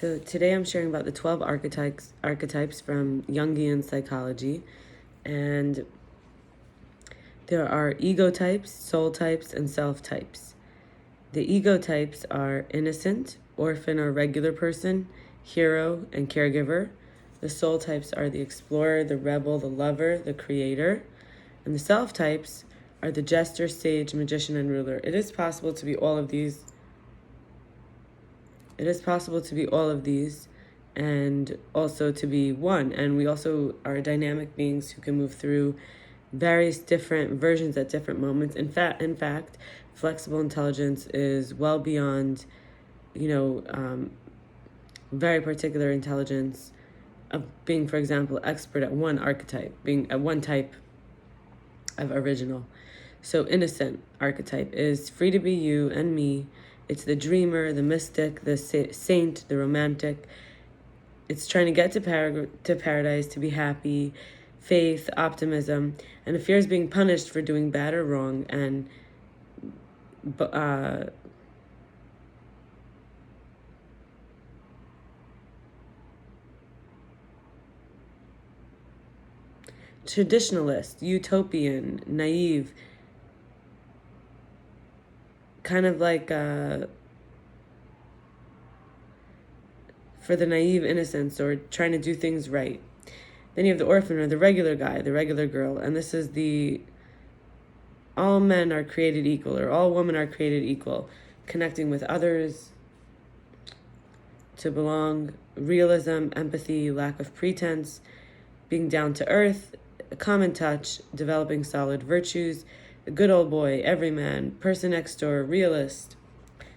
So today I'm sharing about the 12 archetypes from Jungian psychology. And there are ego types, soul types, and self types. The ego types are innocent, orphan or regular person, hero, and caregiver. The soul types are the explorer, the rebel, the lover, the creator. And the self types are the jester, sage, magician, and ruler. It is possible to be all of these. And also to be one. And we also are dynamic beings who can move through various different versions at different moments. In fact, flexible intelligence is well beyond, very particular intelligence of being, for example, expert at one archetype, being at one type of original. So innocent archetype is free to be you and me. It's the dreamer, the mystic, the saint, the romantic. It's trying to get to paradise, to be happy, faith, optimism, and it fears being punished for doing bad or wrong, and traditionalist, utopian, naive, kind of like for the naive innocence or trying to do things right. Then you have the orphan or the regular guy, the regular girl, and this is the all men are created equal or all women are created equal, connecting with others, to belong, realism, empathy, lack of pretense, being down to earth, a common touch, developing solid virtues, the good old boy, everyman, person next door, realist,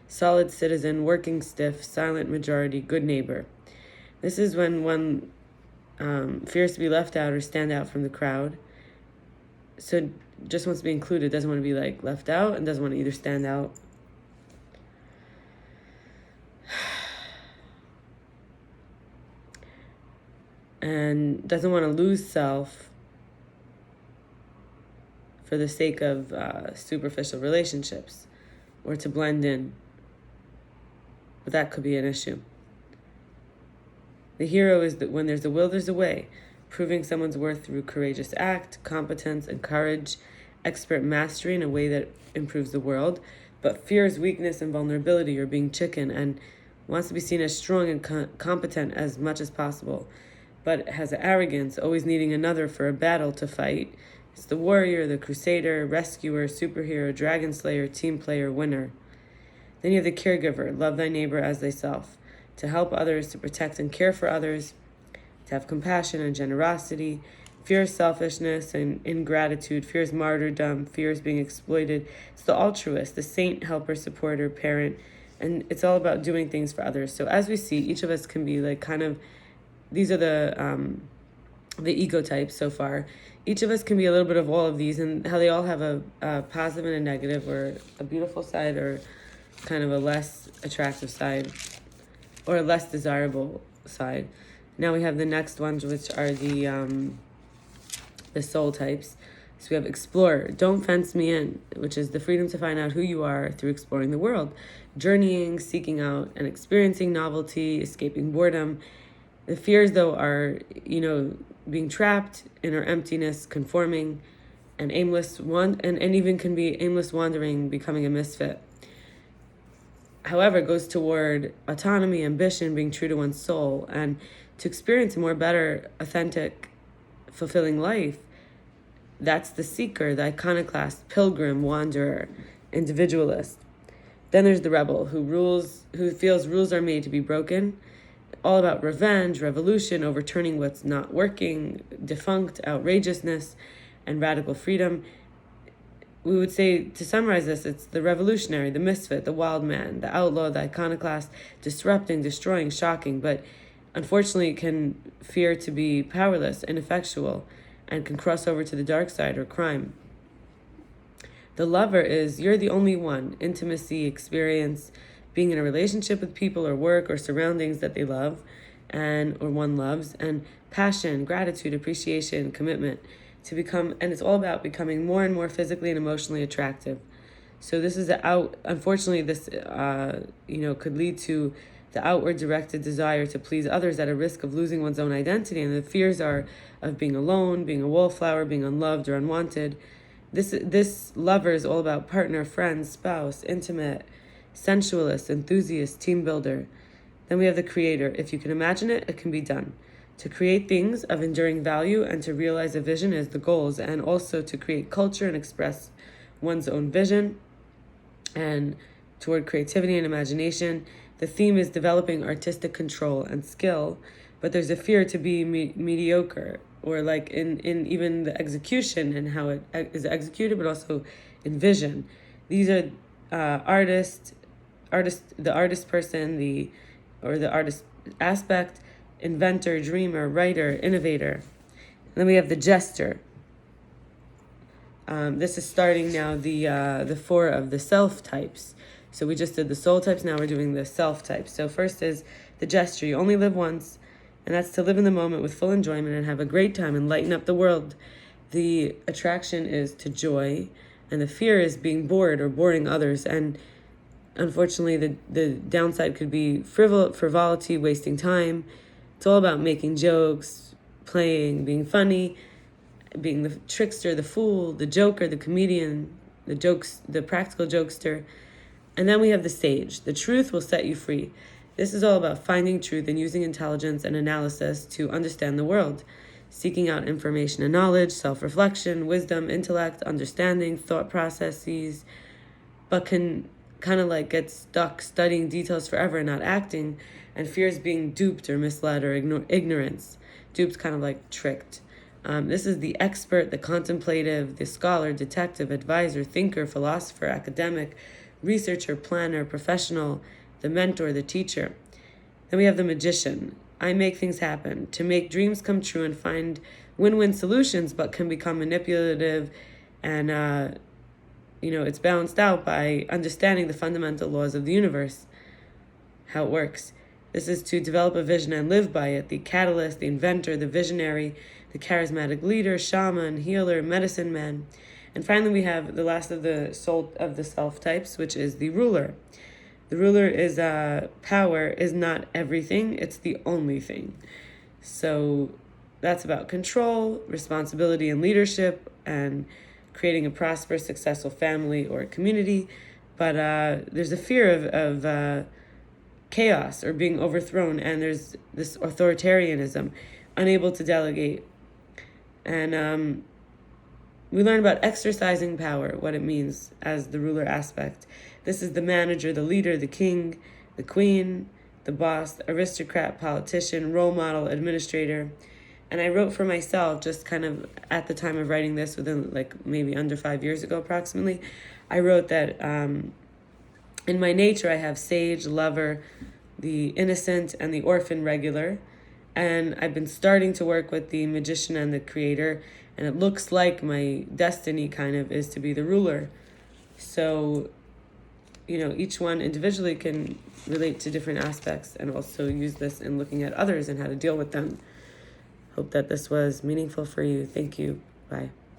solid citizen, working stiff, silent majority, good neighbor. This is when one fears to be left out or stand out from the crowd. So just wants to be included, doesn't want to be like left out, and doesn't want to either stand out. And doesn't want to lose self for the sake of superficial relationships or to blend in. But that could be an issue. The hero is that when there's a will, there's a way, proving someone's worth through courageous act, competence, and courage, expert mastery in a way that improves the world, but fears weakness and vulnerability or being chicken and wants to be seen as strong and competent as much as possible, but has arrogance, always needing another for a battle to fight. It's the warrior, the crusader, rescuer, superhero, dragon slayer, team player, winner. Then you have the caregiver, love thy neighbor as thyself, to help others, to protect and care for others, to have compassion and generosity, fears selfishness and ingratitude, fears martyrdom, fears being exploited. It's the altruist, the saint, helper, supporter, parent, and it's all about doing things for others. So as we see, each of us can be like kind of, these are the ego types so far. Each of us can be a little bit of all of these, and how they all have a positive and a negative, or a beautiful side or kind of a less attractive side, or a less desirable side. Now we have the next ones, which are the soul types. So we have explorer, don't fence me in, which is the freedom to find out who you are through exploring the world, journeying, seeking out and experiencing novelty, escaping boredom. The fears, though, are, being trapped in our emptiness, conforming, and and even can be aimless wandering, becoming a misfit. However, it goes toward autonomy, ambition, being true to one's soul, and to experience a more better, authentic, fulfilling life. That's the seeker, the iconoclast, pilgrim, wanderer, individualist. Then there's the rebel, who feels rules are made to be broken, all about revenge, revolution, overturning what's not working, defunct, outrageousness, and radical freedom. We would say, to summarize this, it's the revolutionary, the misfit, the wild man, the outlaw, the iconoclast, disrupting, destroying, shocking, but unfortunately can fear to be powerless, ineffectual, and can cross over to the dark side or crime. The lover is, you're the only one, intimacy, experience, being in a relationship with people or work or surroundings that they love or one loves, and passion, gratitude, appreciation, commitment to become, and it's all about becoming more and more physically and emotionally attractive. So this is unfortunately, this, could lead to the outward directed desire to please others at a risk of losing one's own identity. And the fears are of being alone, being a wallflower, being unloved or unwanted. This lover is all about partner, friend, spouse, intimate, sensualist, enthusiast, team builder. Then we have the creator. If you can imagine it, it can be done. To create things of enduring value and to realize a vision is the goals, and also to create culture and express one's own vision and toward creativity and imagination. The theme is developing artistic control and skill, but there's a fear to be mediocre, or like in even the execution and how it is executed, but also in vision. These are the artist person, the artist aspect, inventor, dreamer, writer, innovator. And then we have the jester. This is starting now the 4 of the self types. So we just did the soul types, now we're doing the self types. So first is the jester. You only live once, and that's to live in the moment with full enjoyment and have a great time and lighten up the world. The attraction is to joy, and the fear is being bored or boring others. And unfortunately, the downside could be frivolity, wasting time. It's all about making jokes, playing, being funny, being the trickster, the fool, the joker, the comedian, the practical jokester. And then we have the sage. The truth will set you free. This is all about finding truth and using intelligence and analysis to understand the world, seeking out information and knowledge, self-reflection, wisdom, intellect, understanding, thought processes, but can kind of like get stuck studying details forever and not acting, and fears being duped or misled or ignorance. Duped, kind of like tricked. This is the expert, the contemplative, the scholar, detective, advisor, thinker, philosopher, academic, researcher, planner, professional, the mentor, the teacher. Then we have the magician. I make things happen, to make dreams come true and find win-win solutions, but can become manipulative, and it's balanced out by understanding the fundamental laws of the universe, how it works. This is to develop a vision and live by it. The catalyst, the inventor, the visionary, the charismatic leader, shaman, healer, medicine man. And finally, we have the last of the soul of the self types, which is the ruler. The ruler is power is not everything, it's the only thing. So that's about control, responsibility, and leadership, and creating a prosperous, successful family or community. But there's a fear of chaos or being overthrown, and there's this authoritarianism, unable to delegate. And we learn about exercising power, what it means as the ruler aspect. This is the manager, the leader, the king, the queen, the boss, aristocrat, politician, role model, administrator. And I wrote for myself, just kind of at the time of writing this, within like maybe under 5 years ago approximately, I wrote that in my nature I have sage, lover, the innocent, and the orphan regular. And I've been starting to work with the magician and the creator, and it looks like my destiny kind of is to be the ruler. So, each one individually can relate to different aspects and also use this in looking at others and how to deal with them. Hope that this was meaningful for you. Thank you. Bye.